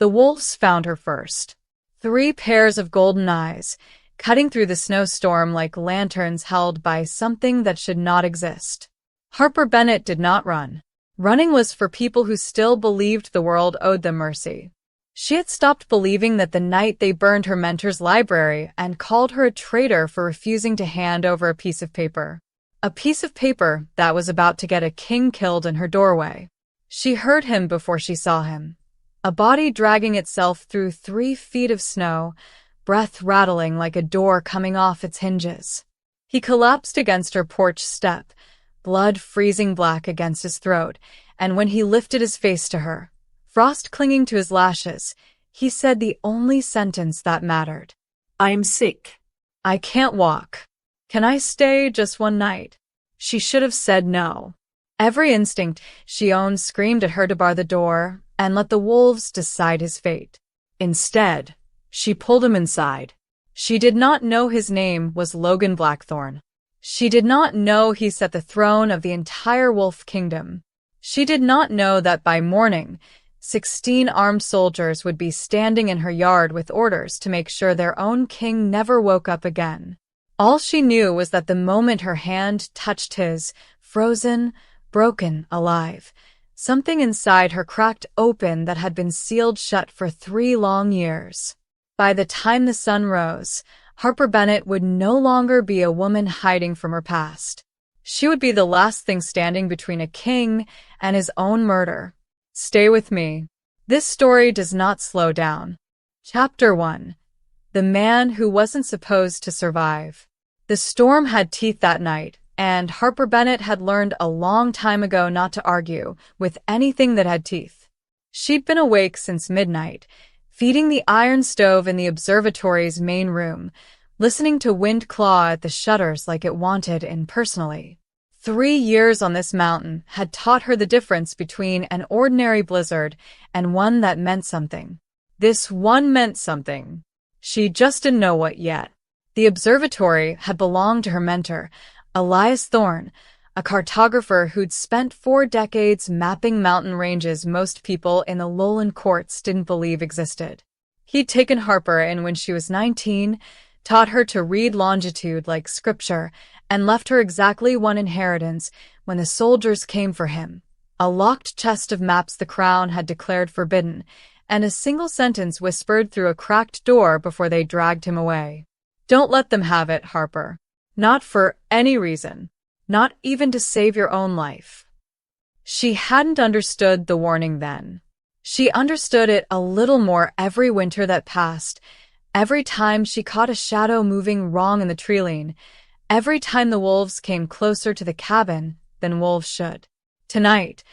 The wolves found her first. 3 pairs of golden eyes, cutting through the snowstorm like lanterns held by something that should not exist. Harper Bennett did not run. Running was for people who still believed the world owed them mercy. She had stopped believing that the night they burned her mentor's library and called her a traitor for refusing to hand over a piece of paper. A piece of paper that was about to get a king killed in her doorway. She heard him before she saw him. A body dragging itself through 3 feet of snow, breath rattling like a door coming off its hinges. He collapsed against her porch step, blood freezing black against his throat, and when he lifted his face to her, frost clinging to his lashes, he said the only sentence that mattered. "I'm sick. I can't walk. Can I stay just one night?" She should have said no. Every instinct she owned screamed at her to bar the door and let the wolves decide his fate. Instead, she pulled him inside. She did not know his name was Logan Blackthorne. She did not know he set the throne of the entire wolf kingdom. She did not know that by morning, 16 armed soldiers would be standing in her yard with orders to make sure their own king never woke up again. All she knew was that the moment her hand touched his, frozen, broken, alive, something inside her cracked open that had been sealed shut for 3 long years. By the time the sun rose, Harper Bennett would no longer be a woman hiding from her past. She would be the last thing standing between a king and his own murder. Stay with me. This story does not slow down. Chapter 1. The Man Who Wasn't Supposed to Survive. The storm had teeth that night, and Harper Bennett had learned a long time ago not to argue with anything that had teeth. She'd been awake since midnight, feeding the iron stove in the observatory's main room, listening to wind claw at the shutters like it wanted in personally. 3 years on this mountain had taught her the difference between an ordinary blizzard and one that meant something. This one meant something. She just didn't know what yet. The observatory had belonged to her mentor, Elias Thorne, a cartographer who'd spent 4 decades mapping mountain ranges most people in the lowland courts didn't believe existed. He'd taken Harper in when she was 19, taught her to read longitude like scripture, and left her exactly one inheritance when the soldiers came for him. A locked chest of maps the crown had declared forbidden, and a single sentence whispered through a cracked door before they dragged him away. Don't let them have it, Harper. Not for any reason. Not even to save your own life. She hadn't understood the warning then. She understood it a little more every winter that passed, every time she caught a shadow moving wrong in the treeline, every time the wolves came closer to the cabin than wolves should. Tonight,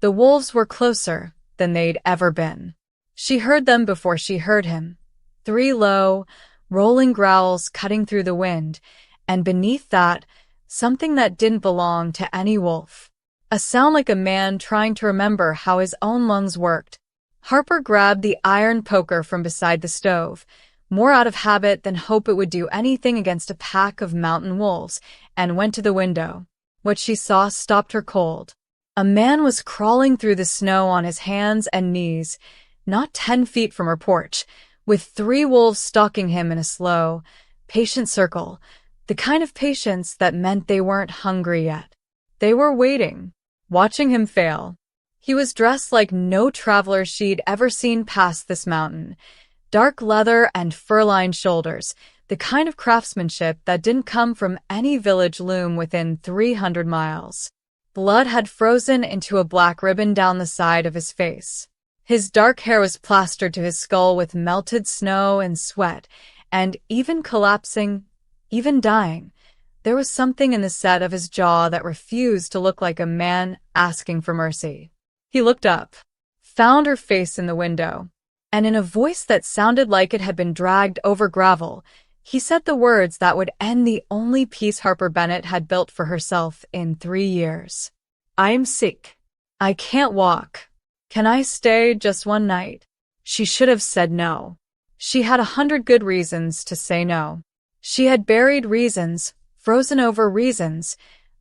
the wolves were closer than they'd ever been. She heard them before she heard him. 3 low, rolling growls cutting through the wind, and beneath that, something that didn't belong to any wolf. A sound like a man trying to remember how his own lungs worked. Harper grabbed the iron poker from beside the stove, more out of habit than hope it would do anything against a pack of mountain wolves, and went to the window. What she saw stopped her cold. A man was crawling through the snow on his hands and knees, not 10 feet from her porch, with 3 wolves stalking him in a slow, patient circle, the kind of patience that meant they weren't hungry yet. They were waiting, watching him fail. He was dressed like no traveler she'd ever seen past this mountain. Dark leather and fur-lined shoulders, the kind of craftsmanship that didn't come from any village loom within 300 miles. Blood had frozen into a black ribbon down the side of his face. His dark hair was plastered to his skull with melted snow and sweat, and even collapsing, even dying, there was something in the set of his jaw that refused to look like a man asking for mercy. He looked up, found her face in the window, and in a voice that sounded like it had been dragged over gravel, he said the words that would end the only peace Harper Bennett had built for herself in 3 years. "I'm sick. I can't walk. Can I stay just one night?" She should have said no. She had 100 good reasons to say no. She had buried reasons, frozen over reasons,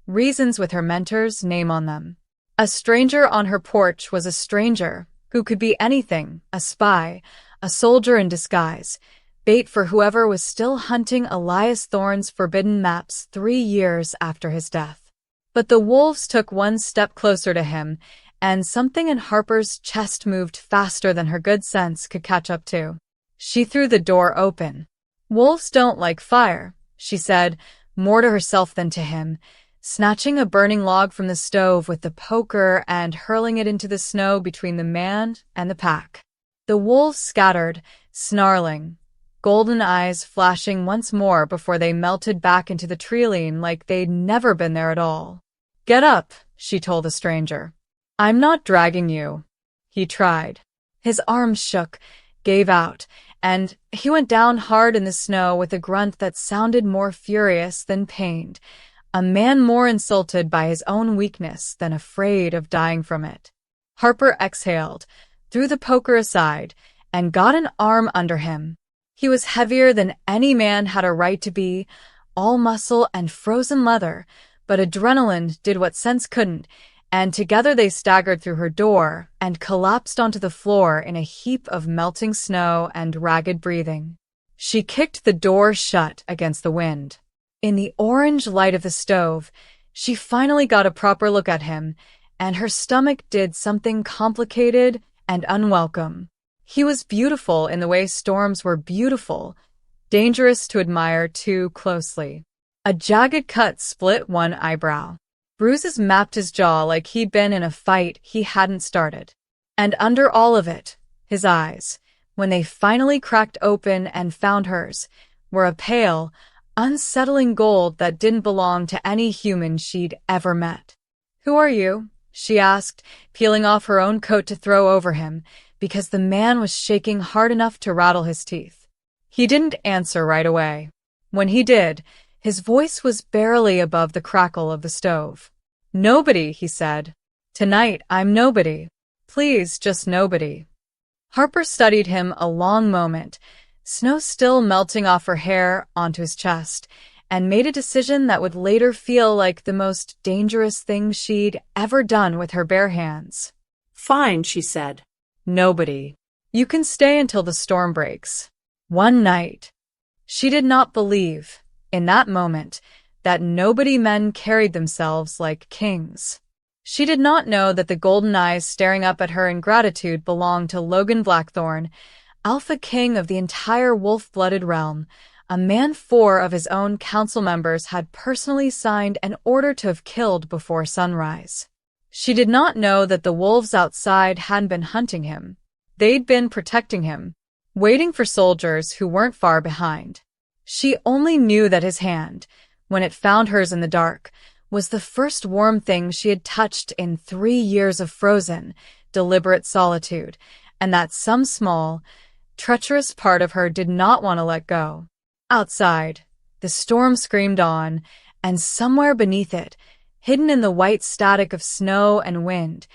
reasons with her mentor's name on them. A stranger on her porch was a stranger, who could be anything, a spy, a soldier in disguise, bait for whoever was still hunting Elias Thorne's forbidden maps 3 years after his death. But the wolves took one step closer to him, and something in Harper's chest moved faster than her good sense could catch up to. She threw the door open. "Wolves don't like fire," she said, more to herself than to him, snatching a burning log from the stove with the poker and hurling it into the snow between the man and the pack. The wolves scattered, snarling, golden eyes flashing once more before they melted back into the treeline like they'd never been there at all. "Get up," she told the stranger. "I'm not dragging you." He tried. His arms shook, gave out, and he went down hard in the snow with a grunt that sounded more furious than pained, a man more insulted by his own weakness than afraid of dying from it. Harper exhaled, threw the poker aside, and got an arm under him. He was heavier than any man had a right to be, all muscle and frozen leather, but adrenaline did what sense couldn't, and together they staggered through her door and collapsed onto the floor in a heap of melting snow and ragged breathing. She kicked the door shut against the wind. In the orange light of the stove, she finally got a proper look at him, and her stomach did something complicated and unwelcome. He was beautiful in the way storms were beautiful, dangerous to admire too closely. A jagged cut split one eyebrow. Bruises mapped his jaw like he'd been in a fight he hadn't started. And under all of it, his eyes, when they finally cracked open and found hers, were a pale, unsettling gold that didn't belong to any human she'd ever met. "Who are you?" she asked, peeling off her own coat to throw over him, because the man was shaking hard enough to rattle his teeth. He didn't answer right away. When he did, his voice was barely above the crackle of the stove. "Nobody," he said. "Tonight, I'm nobody. Please, just nobody." Harper studied him a long moment, snow still melting off her hair onto his chest, and made a decision that would later feel like the most dangerous thing she'd ever done with her bare hands. "Fine," she said. "Nobody. You can stay until the storm breaks. One night." She did not believe, in that moment, that nobody men carried themselves like kings. She did not know that the golden eyes staring up at her in gratitude belonged to Logan Blackthorne, Alpha King of the entire wolf-blooded realm, a man 4 of his own council members had personally signed an order to have killed before sunrise. She did not know that the wolves outside hadn't been hunting him. They'd been protecting him, waiting for soldiers who weren't far behind. She only knew that his hand, when it found hers in the dark, was the first warm thing she had touched in 3 years of frozen, deliberate solitude, and that some small, treacherous part of her did not want to let go. Outside, the storm screamed on, and somewhere beneath it, hidden in the white static of snow and wind,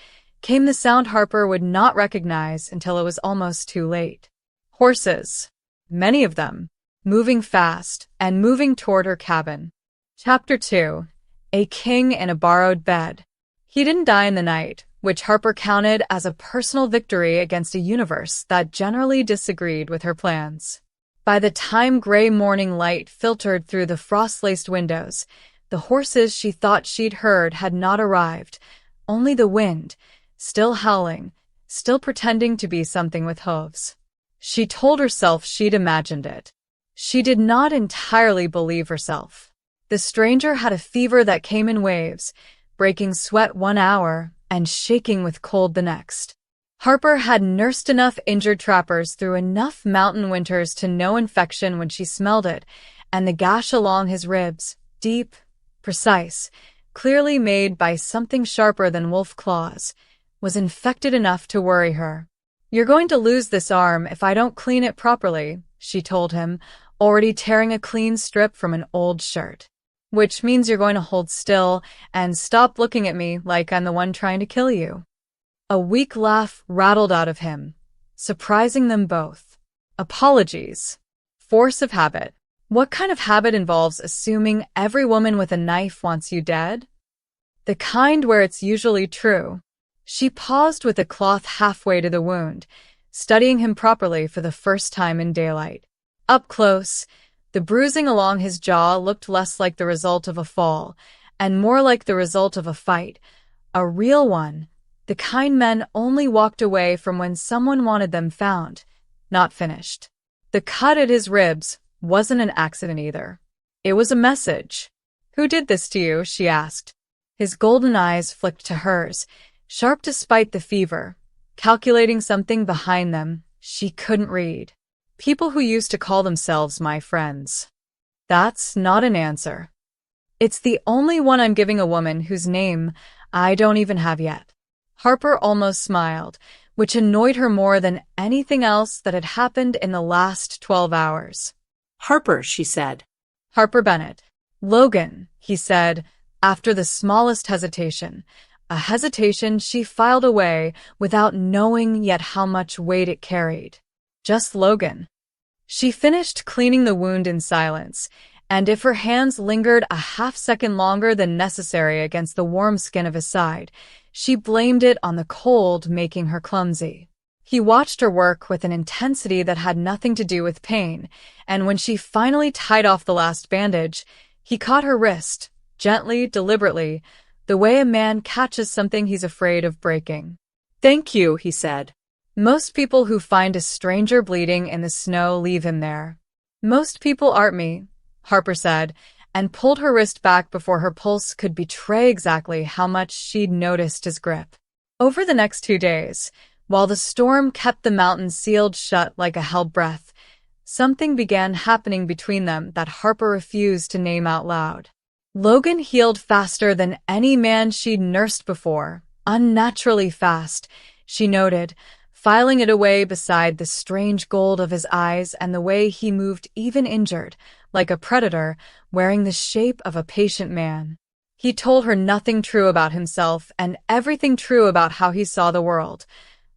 came the sound Harper would not recognize until it was almost too late. Horses, many of them, moving fast and moving toward her cabin. Chapter 2. A King in a Borrowed Bed. He didn't die in the night, which Harper counted as a personal victory against a universe that generally disagreed with her plans. By the time gray morning light filtered through the frost-laced windows, the horses she thought she'd heard had not arrived, only the wind, still howling, still pretending to be something with hooves. She told herself she'd imagined it. She did not entirely believe herself. The stranger had a fever that came in waves, breaking sweat 1 hour and shaking with cold the next. Harper had nursed enough injured trappers through enough mountain winters to know infection when she smelled it, and the gash along his ribs, deep, precise, clearly made by something sharper than wolf claws, was infected enough to worry her. "You're going to lose this arm if I don't clean it properly," she told him, already tearing a clean strip from an old shirt. "Which means you're going to hold still and stop looking at me like I'm the one trying to kill you." A weak laugh rattled out of him, surprising them both. "Apologies. Force of habit. What kind of habit involves assuming every woman with a knife wants you dead?" "The kind where it's usually true." She paused with the cloth halfway to the wound, studying him properly for the first time in daylight. Up close, the bruising along his jaw looked less like the result of a fall, and more like the result of a fight, a real one, the kind men only walked away from when someone wanted them found, not finished. The cut at his ribs wasn't an accident either. It was a message. "Who did this to you?" she asked. His golden eyes flicked to hers, sharp despite the fever, calculating something behind them she couldn't read. "People who used to call themselves my friends." "That's not an answer. It's the only one I'm giving a woman whose name I don't even have yet." Harper almost smiled, which annoyed her more than anything else that had happened in the last 12 hours. "Harper," she said. "Harper Bennett." "Logan," he said, after the smallest hesitation, a hesitation she filed away without knowing yet how much weight it carried. "Just Logan." She finished cleaning the wound in silence, and if her hands lingered a half-second longer than necessary against the warm skin of his side, she blamed it on the cold making her clumsy. He watched her work with an intensity that had nothing to do with pain, and when she finally tied off the last bandage, he caught her wrist, gently, deliberately, the way a man catches something he's afraid of breaking. "Thank you," he said. "Most people who find a stranger bleeding in the snow leave him there." "Most people aren't me," Harper said, and pulled her wrist back before her pulse could betray exactly how much she'd noticed his grip. Over the next 2 days, while the storm kept the mountains sealed shut like a held breath, something began happening between them that Harper refused to name out loud. Logan healed faster than any man she'd nursed before, unnaturally fast, she noted, filing it away beside the strange gold of his eyes and the way he moved even injured, like a predator, wearing the shape of a patient man. He told her nothing true about himself and everything true about how he saw the world.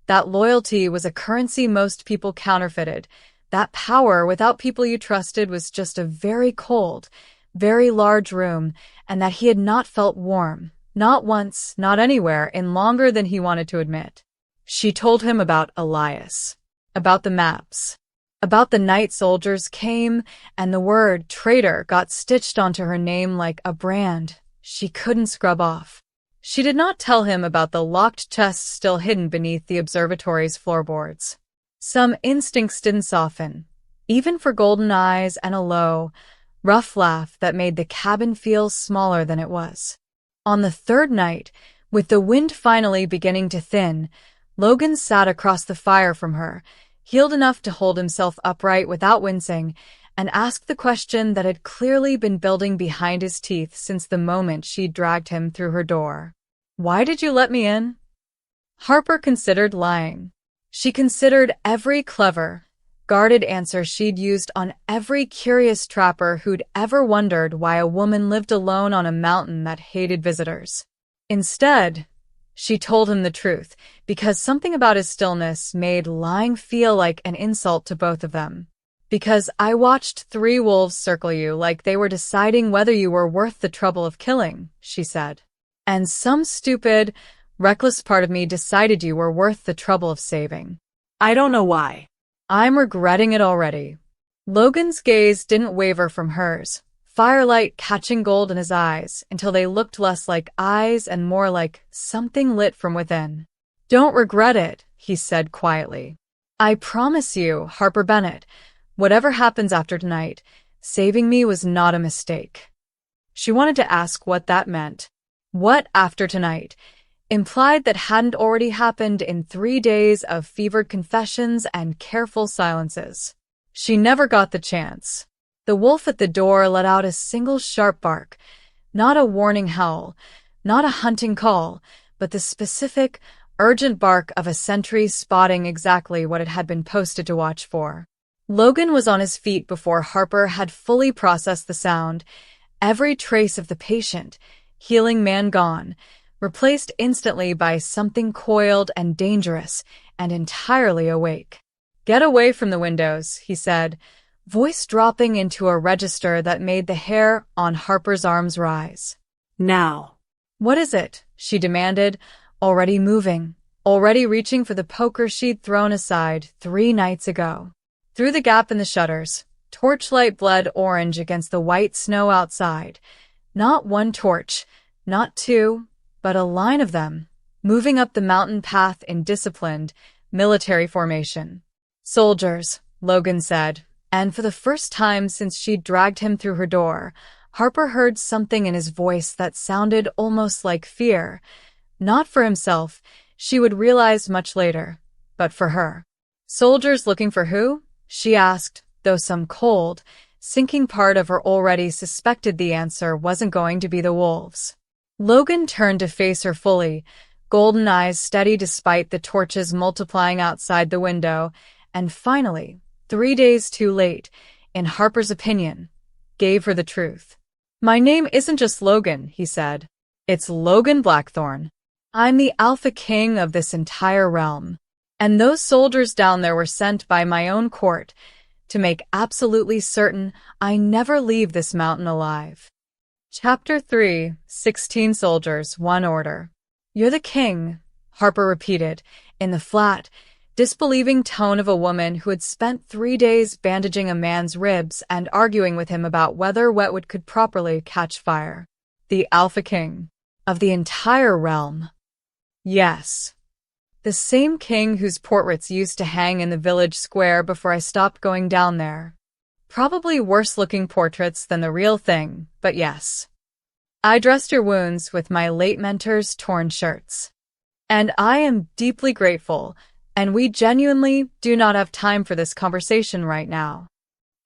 That loyalty was a currency most people counterfeited. That power without people you trusted was just a very cold, very large room, and that he had not felt warm, not once, not anywhere, in longer than he wanted to admit. She told him about Elias, about the maps, about the night soldiers came, and the word traitor got stitched onto her name like a brand she couldn't scrub off. She did not tell him about the locked chests still hidden beneath the observatory's floorboards. Some instincts didn't soften, even for golden eyes and a low, rough laugh that made the cabin feel smaller than it was. On the third night, with the wind finally beginning to thin, Logan sat across the fire from her, healed enough to hold himself upright without wincing, and asked the question that had clearly been building behind his teeth since the moment she'd dragged him through her door. "Why did you let me in?" Harper considered lying. She considered every clever, guarded answer she'd used on every curious trapper who'd ever wondered why a woman lived alone on a mountain that hated visitors. Instead, she told him the truth, because something about his stillness made lying feel like an insult to both of them. "Because I watched 3 wolves circle you like they were deciding whether you were worth the trouble of killing," she said. "And some stupid, reckless part of me decided you were worth the trouble of saving. I don't know why. I'm regretting it already." Logan's gaze didn't waver from hers, firelight catching gold in his eyes until they looked less like eyes and more like something lit from within. "Don't regret it," he said quietly. "I promise you, Harper Bennett, whatever happens after tonight, saving me was not a mistake." She wanted to ask what that meant. What after tonight? Implied that hadn't already happened in 3 days of fevered confessions and careful silences. She never got the chance. The wolf at the door let out a single sharp bark, not a warning howl, not a hunting call, but the specific, urgent bark of a sentry spotting exactly what it had been posted to watch for. Logan was on his feet before Harper had fully processed the sound, every trace of the patient, healing man gone, replaced instantly by something coiled and dangerous and entirely awake. "Get away from the windows," he said, voice dropping into a register that made the hair on Harper's arms rise. "Now." "What is it?" she demanded, already moving, already reaching for the poker she'd thrown aside 3 nights ago. Through the gap in the shutters, torchlight bled orange against the white snow outside. Not one torch, not two, but a line of them, moving up the mountain path in disciplined, military formation. Soldiers, Logan said, and for the first time since she'd dragged him through her door, Harper heard something in his voice that sounded almost like fear. Not for himself, she would realize much later, but for her. Soldiers looking for who? She asked, though some cold, sinking part of her already suspected the answer wasn't going to be the wolves. Logan turned to face her fully, golden eyes steady despite the torches multiplying outside the window, and finally, 3 days too late, in Harper's opinion, gave her the truth. "My name isn't just Logan," he said. "It's Logan Blackthorne. I'm the Alpha King of this entire realm. And those soldiers down there were sent by my own court to make absolutely certain I never leave this mountain alive." Chapter 3, 16 Soldiers, 1 Order. "You're the king," Harper repeated, in the flat, disbelieving tone of a woman who had spent 3 days bandaging a man's ribs and arguing with him about whether wetwood could properly catch fire. "The Alpha King. Of the entire realm." "Yes. The same king whose portraits used to hang in the village square before I stopped going down there. Probably worse-looking portraits than the real thing, but yes. I dressed your wounds with my late mentor's torn shirts. And I am deeply grateful, and we genuinely do not have time for this conversation right now."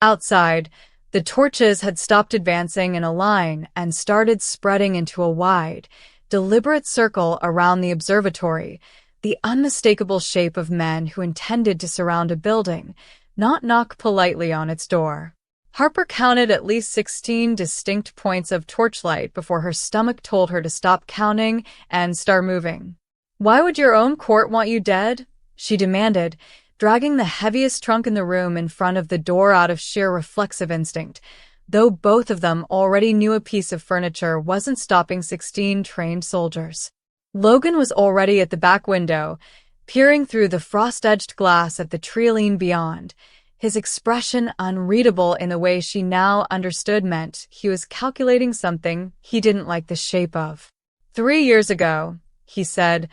Outside, the torches had stopped advancing in a line and started spreading into a wide, deliberate circle around the observatory, the unmistakable shape of men who intended to surround a building, not knock politely on its door. Harper counted at least 16 distinct points of torchlight before her stomach told her to stop counting and start moving. "Why would your own court want you dead?" she demanded, dragging the heaviest trunk in the room in front of the door out of sheer reflexive instinct, though both of them already knew a piece of furniture wasn't stopping 16 trained soldiers. Logan was already at the back window, peering through the frost-edged glass at the treeline beyond, his expression unreadable in the way she now understood meant he was calculating something he didn't like the shape of. 3 years ago, he said,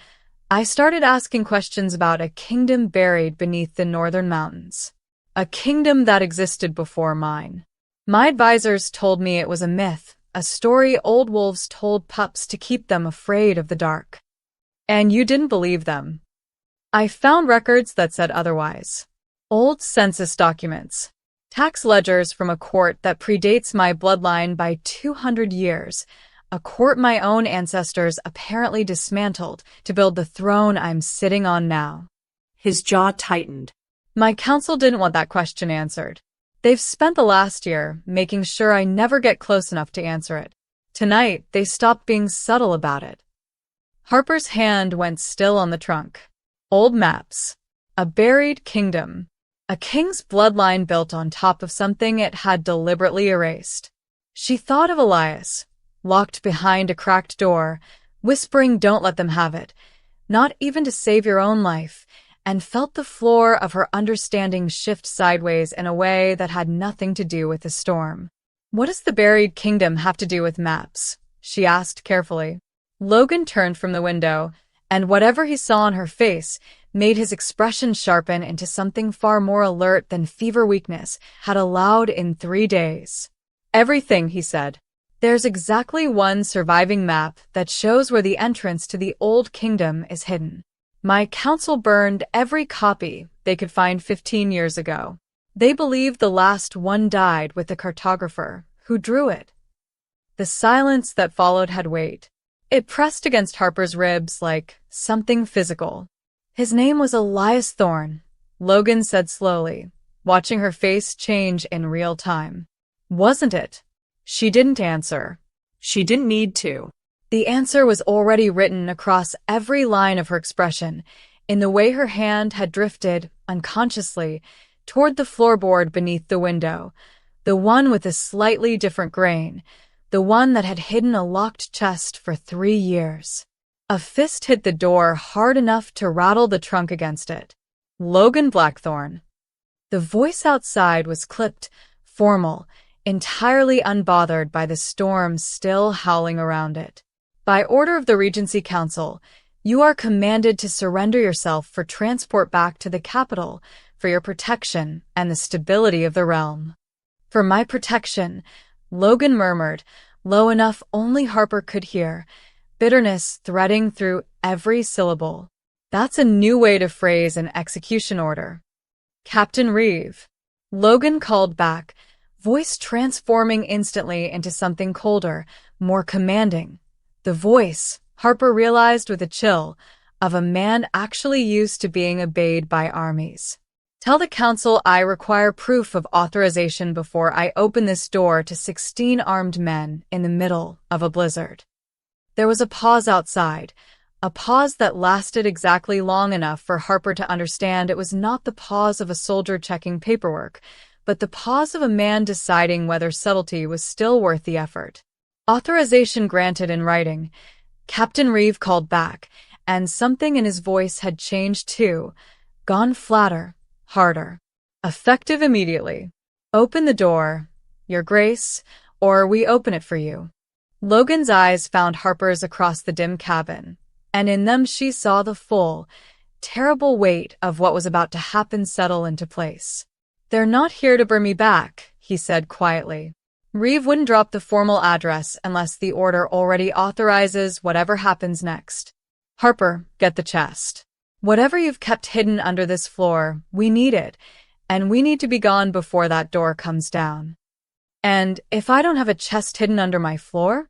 I started asking questions about a kingdom buried beneath the northern mountains. A kingdom that existed before mine. My advisors told me it was a myth, a story old wolves told pups to keep them afraid of the dark. And you didn't believe them. I found records that said otherwise. Old census documents. Tax ledgers from a court that predates my bloodline by 200 years. A court my own ancestors apparently dismantled to build the throne I'm sitting on now. His jaw tightened. My council didn't want that question answered. They've spent the last year making sure I never get close enough to answer it. Tonight, they stopped being subtle about it. Harper's hand went still on the trunk. Old maps. A buried kingdom. A king's bloodline built on top of something it had deliberately erased. She thought of Elias, locked behind a cracked door, whispering don't let them have it, not even to save your own life, and felt the floor of her understanding shift sideways in a way that had nothing to do with the storm. What does the buried kingdom have to do with maps? She asked carefully. Logan turned from the window, and whatever he saw on her face made his expression sharpen into something far more alert than fever weakness had allowed in 3 days. Everything, he said. There's exactly one surviving map that shows where the entrance to the old kingdom is hidden. My council burned every copy they could find 15 years ago. They believed the last one died with the cartographer who drew it. The silence that followed had weight. It pressed against Harper's ribs like something physical. His name was Elias Thorne, Logan said slowly, watching her face change in real time. Wasn't it? She didn't answer. She didn't need to. The answer was already written across every line of her expression, in the way her hand had drifted, unconsciously, toward the floorboard beneath the window, the one with a slightly different grain, the one that had hidden a locked chest for 3 years. A fist hit the door hard enough to rattle the trunk against it. Logan Blackthorne. The voice outside was clipped, formal, entirely unbothered by the storm still howling around it. By order of the Regency Council, you are commanded to surrender yourself for transport back to the capital for your protection and the stability of the realm. For my protection, Logan murmured, low enough only Harper could hear, bitterness threading through every syllable. That's a new way to phrase an execution order. Captain Reeve. Logan called back, voice transforming instantly into something colder, more commanding. The voice, Harper realized with a chill, of a man actually used to being obeyed by armies. Tell the council I require proof of authorization before I open this door to 16 armed men in the middle of a blizzard. There was a pause outside, a pause that lasted exactly long enough for Harper to understand it was not the pause of a soldier checking paperwork, but the pause of a man deciding whether subtlety was still worth the effort. Authorization granted in writing. Captain Reeve called back, and something in his voice had changed too, gone flatter, harder. Effective immediately. Open the door, Your Grace, or we open it for you. Logan's eyes found Harper's across the dim cabin, and in them she saw the full, terrible weight of what was about to happen settle into place. They're not here to bring me back, he said quietly. Reeve wouldn't drop the formal address unless the order already authorizes whatever happens next. Harper, get the chest. Whatever you've kept hidden under this floor, we need it, and we need to be gone before that door comes down. And if I don't have a chest hidden under my floor,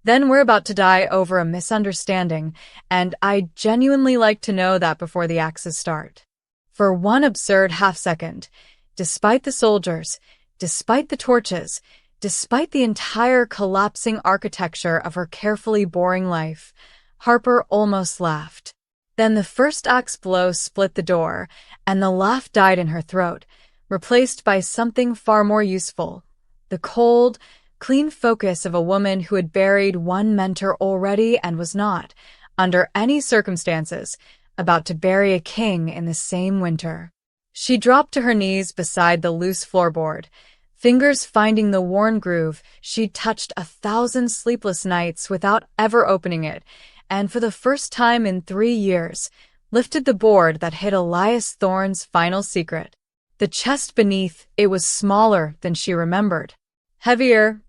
then we're about to die over a misunderstanding, and I'd genuinely like to know that before the axes start. For one absurd half-second, despite the soldiers, despite the torches, despite the entire collapsing architecture of her carefully boring life, Harper almost laughed. Then the first axe blow split the door, and the laugh died in her throat, replaced by something far more useful. The cold, clean focus of a woman who had buried one mentor already and was not, under any circumstances, about to bury a king in the same winter. She dropped to her knees beside the loose floorboard, fingers finding the worn groove she'd touched 1,000 sleepless nights without ever opening it, and for the first time in 3 years, lifted the board that hid Elias Thorne's final secret. The chest beneath it was smaller than she remembered. Heavier,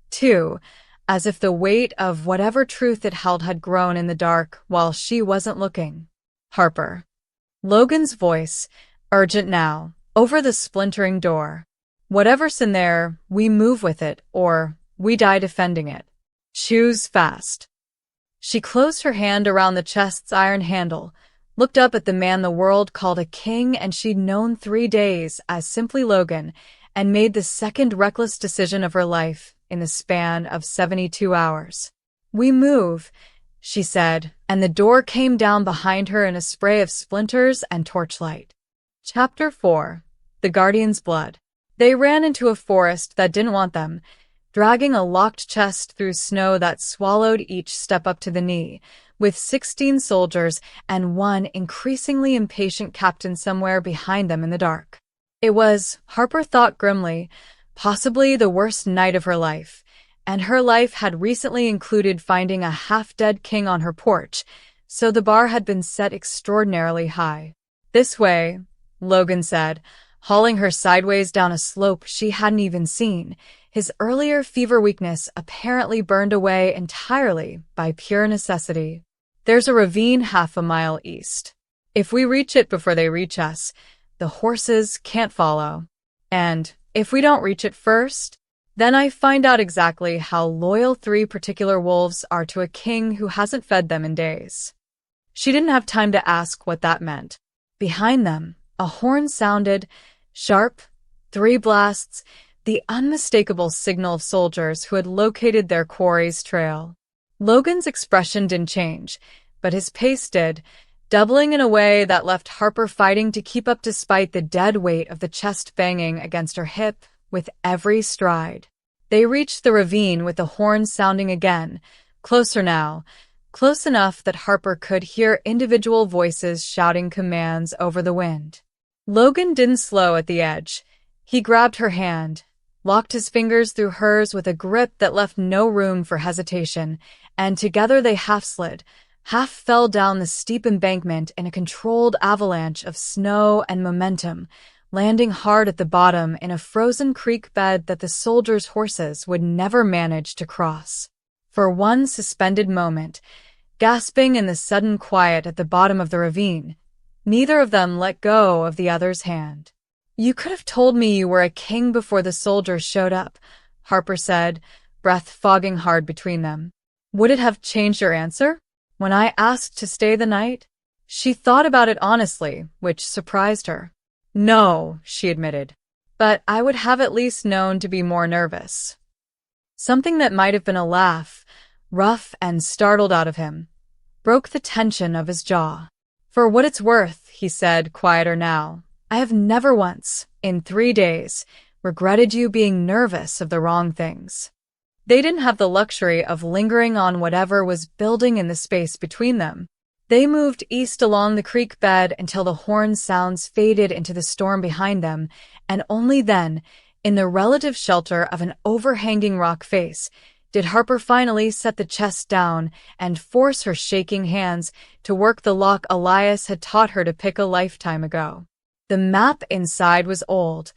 too, as if the weight of whatever truth it held had grown in the dark while she wasn't looking. Harper. Logan's voice, urgent now, over the splintering door. Whatever's in there, we move with it, or we die defending it. Choose fast. She closed her hand around the chest's iron handle, looked up at the man the world called a king and she'd known 3 days as simply Logan, and made the second reckless decision of her life in the span of 72 hours. We move, she said, and the door came down behind her in a spray of splinters and torchlight. Chapter 4. The Guardian's Blood. They ran into a forest that didn't want them, dragging a locked chest through snow that swallowed each step up to the knee, with 16 soldiers and one increasingly impatient captain somewhere behind them in the dark. It was, Harper thought grimly, possibly the worst night of her life, and her life had recently included finding a half-dead king on her porch, so the bar had been set extraordinarily high. This way, Logan said, hauling her sideways down a slope she hadn't even seen, his earlier fever weakness apparently burned away entirely by pure necessity. There's a ravine 1/2 mile east. If we reach it before they reach us, the horses can't follow. And if we don't reach it first, then I find out exactly how loyal 3 particular wolves are to a king who hasn't fed them in days. She didn't have time to ask what that meant. Behind them, a horn sounded, sharp, 3 blasts, the unmistakable signal of soldiers who had located their quarry's trail. Logan's expression didn't change, but his pace did, doubling in a way that left Harper fighting to keep up despite the dead weight of the chest banging against her hip with every stride. They reached the ravine with the horn sounding again, closer now, close enough that Harper could hear individual voices shouting commands over the wind. Logan didn't slow at the edge. He grabbed her hand, locked his fingers through hers with a grip that left no room for hesitation, and together they half slid, half fell down the steep embankment in a controlled avalanche of snow and momentum, landing hard at the bottom in a frozen creek bed that the soldiers' horses would never manage to cross. For one suspended moment, gasping in the sudden quiet at the bottom of the ravine, neither of them let go of the other's hand. "You could have told me you were a king before the soldiers showed up," Harper said, breath fogging hard between them. "Would it have changed your answer when I asked to stay the night?" She thought about it honestly, which surprised her. "No," she admitted, "but I would have at least known to be more nervous." Something that might have been a laugh, rough and startled out of him, broke the tension of his jaw. "For what it's worth," he said, quieter now, "I have never once, in 3 days, regretted you being nervous of the wrong things." They didn't have the luxury of lingering on whatever was building in the space between them. They moved east along the creek bed until the horn sounds faded into the storm behind them, and only then, in the relative shelter of an overhanging rock face, did Harper finally set the chest down and force her shaking hands to work the lock Elias had taught her to pick a lifetime ago. The map inside was old,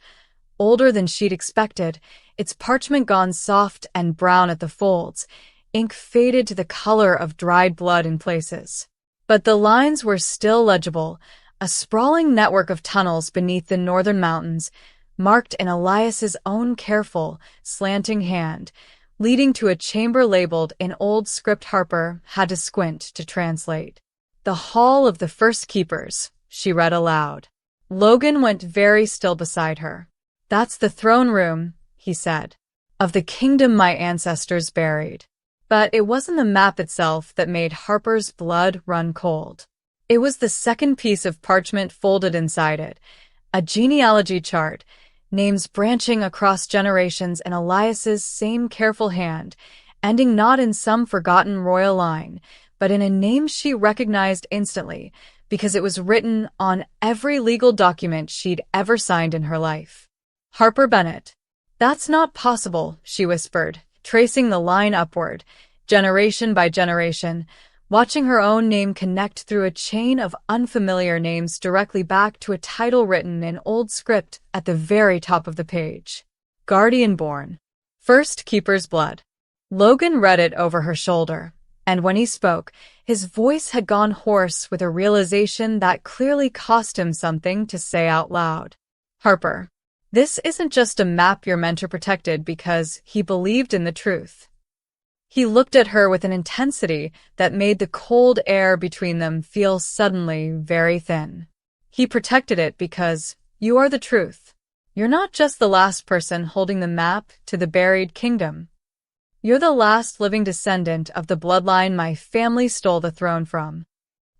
older than she'd expected, its parchment gone soft and brown at the folds, ink faded to the color of dried blood in places. But the lines were still legible, a sprawling network of tunnels beneath the northern mountains, marked in Elias's own careful, slanting hand, leading to a chamber labeled in old script Harper had to squint to translate. "The Hall of the First Keepers," she read aloud. Logan went very still beside her. "That's the throne room," he said, "of the kingdom my ancestors buried." But it wasn't the map itself that made Harper's blood run cold. It was the second piece of parchment folded inside it, a genealogy chart, names branching across generations in Elias's same careful hand, ending not in some forgotten royal line, but in a name she recognized instantly, because it was written on every legal document she'd ever signed in her life. "Harper Bennett." "That's not possible," she whispered, tracing the line upward, generation by generation, watching her own name connect through a chain of unfamiliar names directly back to a title written in old script at the very top of the page. "Guardian born. First Keeper's blood." Logan read it over her shoulder, and when he spoke, his voice had gone hoarse with a realization that clearly cost him something to say out loud. "Harper, this isn't just a map your mentor protected because he believed in the truth." He looked at her with an intensity that made the cold air between them feel suddenly very thin. "He protected it because you are the truth. You're not just the last person holding the map to the buried kingdom. You're the last living descendant of the bloodline my family stole the throne from."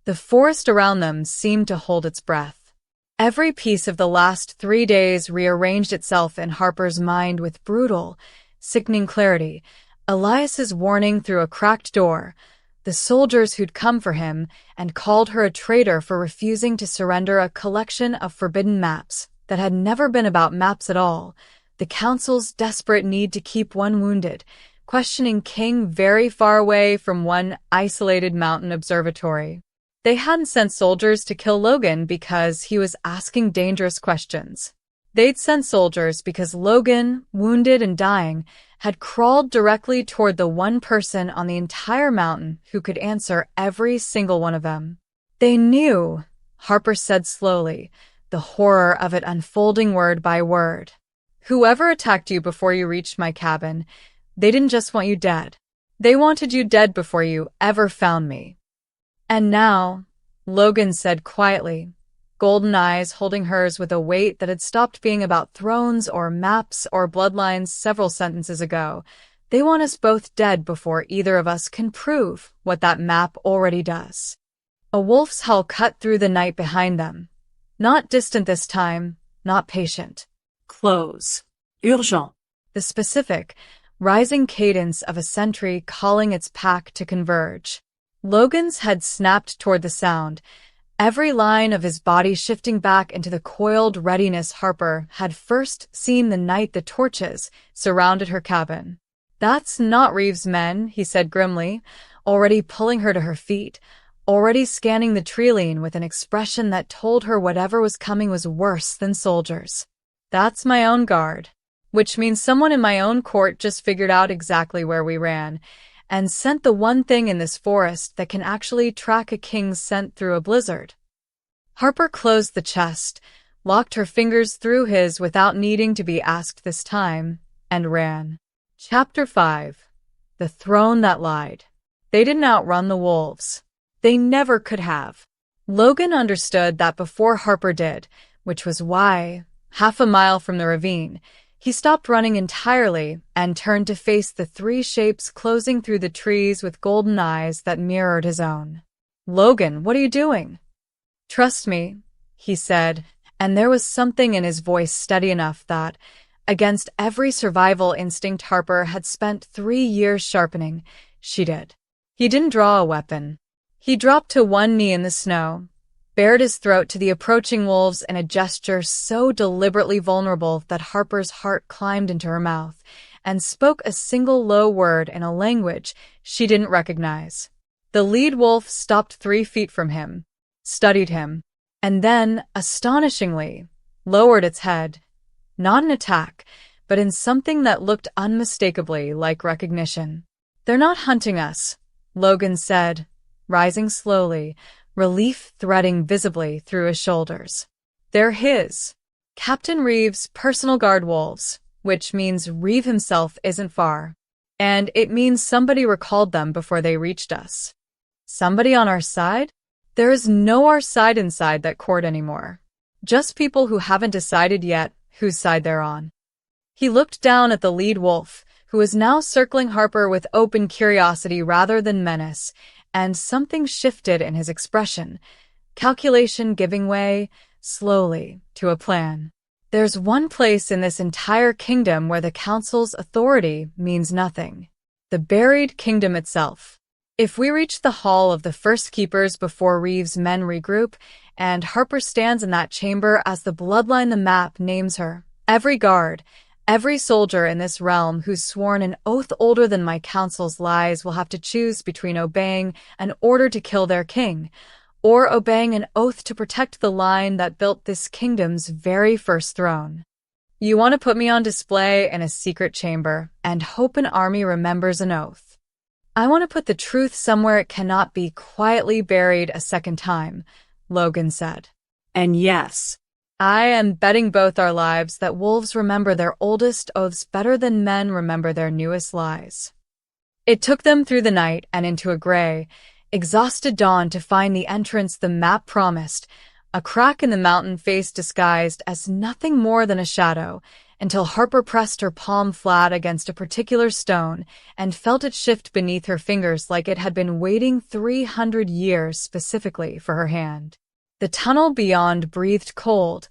The forest around them seemed to hold its breath. Every piece of the last 3 days rearranged itself in Harper's mind with brutal, sickening clarity. Elias's warning through a cracked door, the soldiers who'd come for him and called her a traitor for refusing to surrender a collection of forbidden maps that had never been about maps at all, the council's desperate need to keep one wounded, questioning King very far away from one isolated mountain observatory. They hadn't sent soldiers to kill Logan because he was asking dangerous questions. They'd sent soldiers because Logan, wounded and dying, had crawled directly toward the one person on the entire mountain who could answer every single one of them. "They knew," Harper said slowly, the horror of it unfolding word by word. "Whoever attacked you before you reached my cabin, they didn't just want you dead. They wanted you dead before you ever found me." "And now," Logan said quietly, golden eyes holding hers with a weight that had stopped being about thrones or maps or bloodlines several sentences ago, "they want us both dead before either of us can prove what that map already does." A wolf's howl cut through the night behind them. Not distant this time, not patient. "Close. Urgent." The specific, rising cadence of a sentry calling its pack to converge. Logan's head snapped toward the sound, every line of his body shifting back into the coiled readiness Harper had first seen the night the torches surrounded her cabin. "That's not Reeves' men," he said grimly, already pulling her to her feet, already scanning the tree-line with an expression that told her whatever was coming was worse than soldiers. "That's my own guard, which means someone in my own court just figured out exactly where we ran, and sent the one thing in this forest that can actually track a king's scent through a blizzard." Harper closed the chest, locked her fingers through his without needing to be asked this time, and ran. Chapter 5. The Throne That Lied. They didn't outrun the wolves. They never could have. Logan understood that before Harper did, which was why, half a mile from the ravine, he stopped running entirely and turned to face the three shapes closing through the trees with golden eyes that mirrored his own. "Logan, what are you doing?" "Trust me," he said, and there was something in his voice steady enough that, against every survival instinct Harper had spent 3 years sharpening, she did. He didn't draw a weapon. He dropped to one knee in the snow, bared his throat to the approaching wolves in a gesture so deliberately vulnerable that Harper's heart climbed into her mouth, and spoke a single low word in a language she didn't recognize. The lead wolf stopped 3 feet from him, studied him, and then, astonishingly, lowered its head, not in attack, but in something that looked unmistakably like recognition. "They're not hunting us," Logan said, rising slowly, relief threading visibly through his shoulders. "They're his. Captain Reeves' personal guard wolves, which means Reeve himself isn't far. And it means somebody recalled them before they reached us." "Somebody on our side?" "There is no our side inside that court anymore. Just people who haven't decided yet whose side they're on." He looked down at the lead wolf, who was now circling Harper with open curiosity rather than menace, and something shifted in his expression, calculation giving way, slowly, to a plan. "There's one place in this entire kingdom where the council's authority means nothing. The buried kingdom itself. If we reach the hall of the first keepers before Reeves' men regroup, and Harper stands in that chamber as the bloodline the map names her, every guard, every soldier in this realm who's sworn an oath older than my council's lies will have to choose between obeying an order to kill their king, or obeying an oath to protect the line that built this kingdom's very first throne. You want to put me on display in a secret chamber and hope an army remembers an oath. I want to put the truth somewhere it cannot be quietly buried a second time," Logan said. And yes, "I am betting both our lives that wolves remember their oldest oaths better than men remember their newest lies." It took them through the night and into a gray, exhausted dawn to find the entrance the map promised, a crack in the mountain face disguised as nothing more than a shadow, until Harper pressed her palm flat against a particular stone and felt it shift beneath her fingers like it had been waiting 300 years specifically for her hand. The tunnel beyond breathed cold,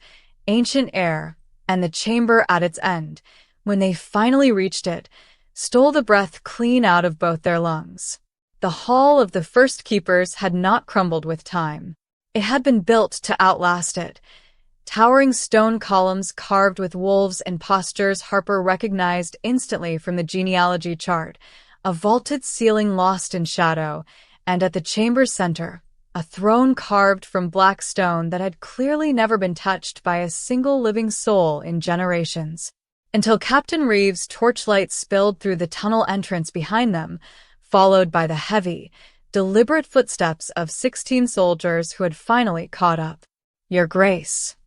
ancient air, and the chamber at its end, when they finally reached it, stole the breath clean out of both their lungs. The hall of the first keepers had not crumbled with time. It had been built to outlast it. Towering stone columns carved with wolves in postures Harper recognized instantly from the genealogy chart, a vaulted ceiling lost in shadow, and at the chamber's center, a throne carved from black stone that had clearly never been touched by a single living soul in generations. Until Captain Reeves' torchlight spilled through the tunnel entrance behind them, followed by the heavy, deliberate footsteps of 16 soldiers who had finally caught up. "Your Grace."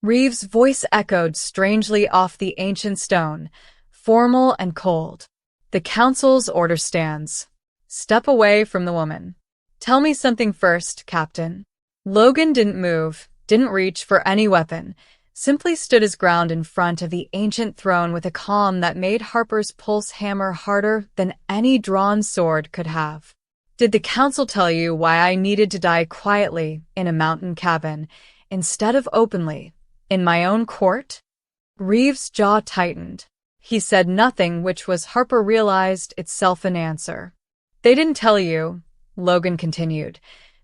Reeves' voice echoed strangely off the ancient stone, formal and cold. "The council's order stands. Step away from the woman." "Tell me something first, Captain." Logan didn't move, didn't reach for any weapon, simply stood his ground in front of the ancient throne with a calm that made Harper's pulse hammer harder than any drawn sword could have. "Did the council tell you why I needed to die quietly in a mountain cabin, instead of openly, in my own court?" Reeves' jaw tightened. He said nothing, which was, Harper realized, itself an answer. "They didn't tell you. Logan continued,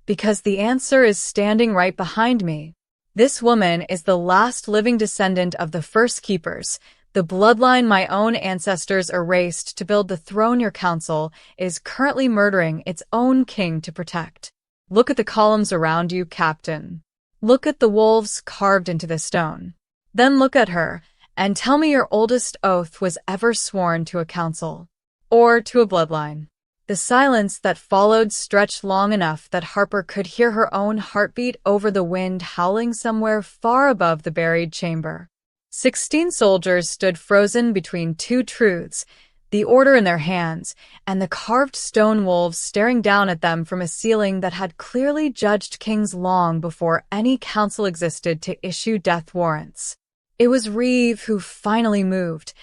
because the answer is standing right behind me. This woman is the last living descendant of the first keepers. The bloodline my own ancestors erased to build the throne your council is currently murdering its own king to protect. Look at the columns around you, Captain. Look at the wolves carved into the stone. Then look at her, and tell me your oldest oath was ever sworn to a council. Or to a bloodline. The silence that followed stretched long enough that Harper could hear her own heartbeat over the wind howling somewhere far above the buried chamber. 16 soldiers stood frozen between two truths, the order in their hands, and the carved stone wolves staring down at them from a ceiling that had clearly judged kings long before any council existed to issue death warrants. It was Reeve who finally moved,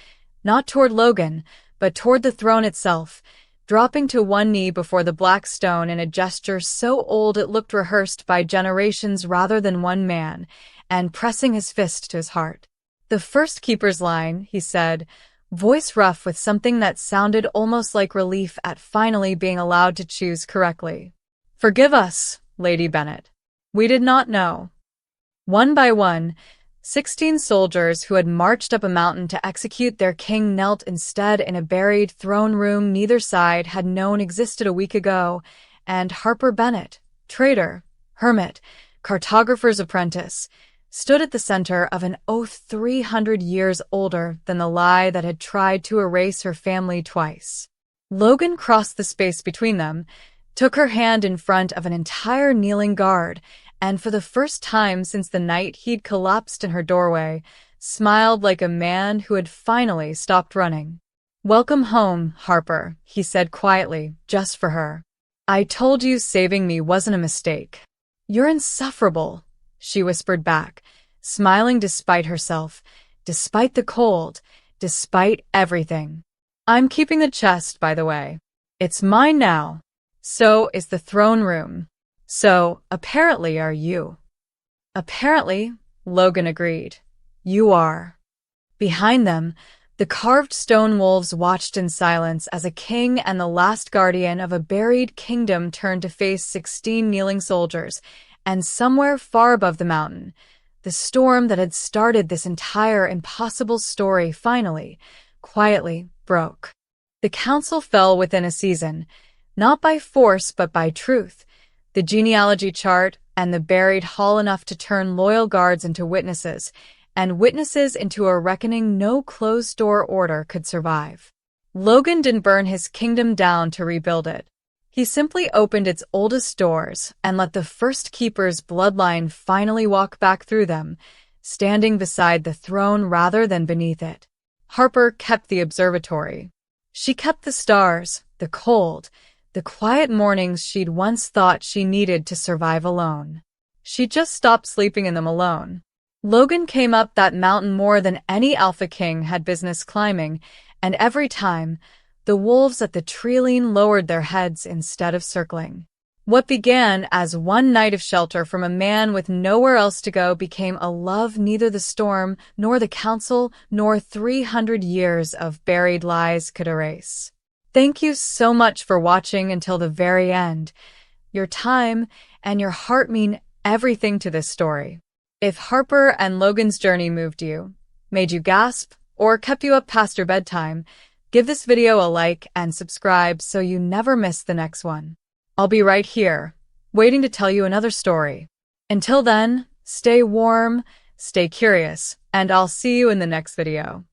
not toward Logan, but toward the throne itself, dropping to one knee before the black stone in a gesture so old it looked rehearsed by generations rather than one man, and pressing his fist to his heart. The first keeper's line, he said, voice rough with something that sounded almost like relief at finally being allowed to choose correctly. Forgive us, Lady Bennett. We did not know. One by one, 16 soldiers who had marched up a mountain to execute their king knelt instead in a buried throne room neither side had known existed a week ago, and Harper Bennett, traitor, hermit, cartographer's apprentice, stood at the center of an oath 300 years older than the lie that had tried to erase her family twice. Logan crossed the space between them, took her hand in front of an entire kneeling guard, and for the first time since the night he'd collapsed in her doorway, smiled like a man who had finally stopped running. Welcome home, Harper, he said quietly, just for her. I told you saving me wasn't a mistake. You're insufferable, she whispered back, smiling despite herself, despite the cold, despite everything. I'm keeping the chest, by the way. It's mine now. So is the throne room. So, apparently are you. Apparently, Logan agreed. You are. Behind them, the carved stone wolves watched in silence as a king and the last guardian of a buried kingdom turned to face 16 kneeling soldiers, and somewhere far above the mountain, the storm that had started this entire impossible story finally, quietly, broke. The council fell within a season, not by force but by truth. The genealogy chart, and the buried hall enough to turn loyal guards into witnesses, and witnesses into a reckoning no closed-door order could survive. Logan didn't burn his kingdom down to rebuild it. He simply opened its oldest doors and let the first keeper's bloodline finally walk back through them, standing beside the throne rather than beneath it. Harper kept the observatory. She kept the stars, the cold, the quiet mornings she'd once thought she needed to survive alone. She just stopped sleeping in them alone. Logan came up that mountain more than any Alpha King had business climbing, and every time, the wolves at the treeline lowered their heads instead of circling. What began as one night of shelter from a man with nowhere else to go became a love neither the storm, nor the council, nor 300 years of buried lies could erase. Thank you so much for watching until the very end. Your time and your heart mean everything to this story. If Harper and Logan's journey moved you, made you gasp, or kept you up past your bedtime, give this video a like and subscribe so you never miss the next one. I'll be right here, waiting to tell you another story. Until then, stay warm, stay curious, and I'll see you in the next video.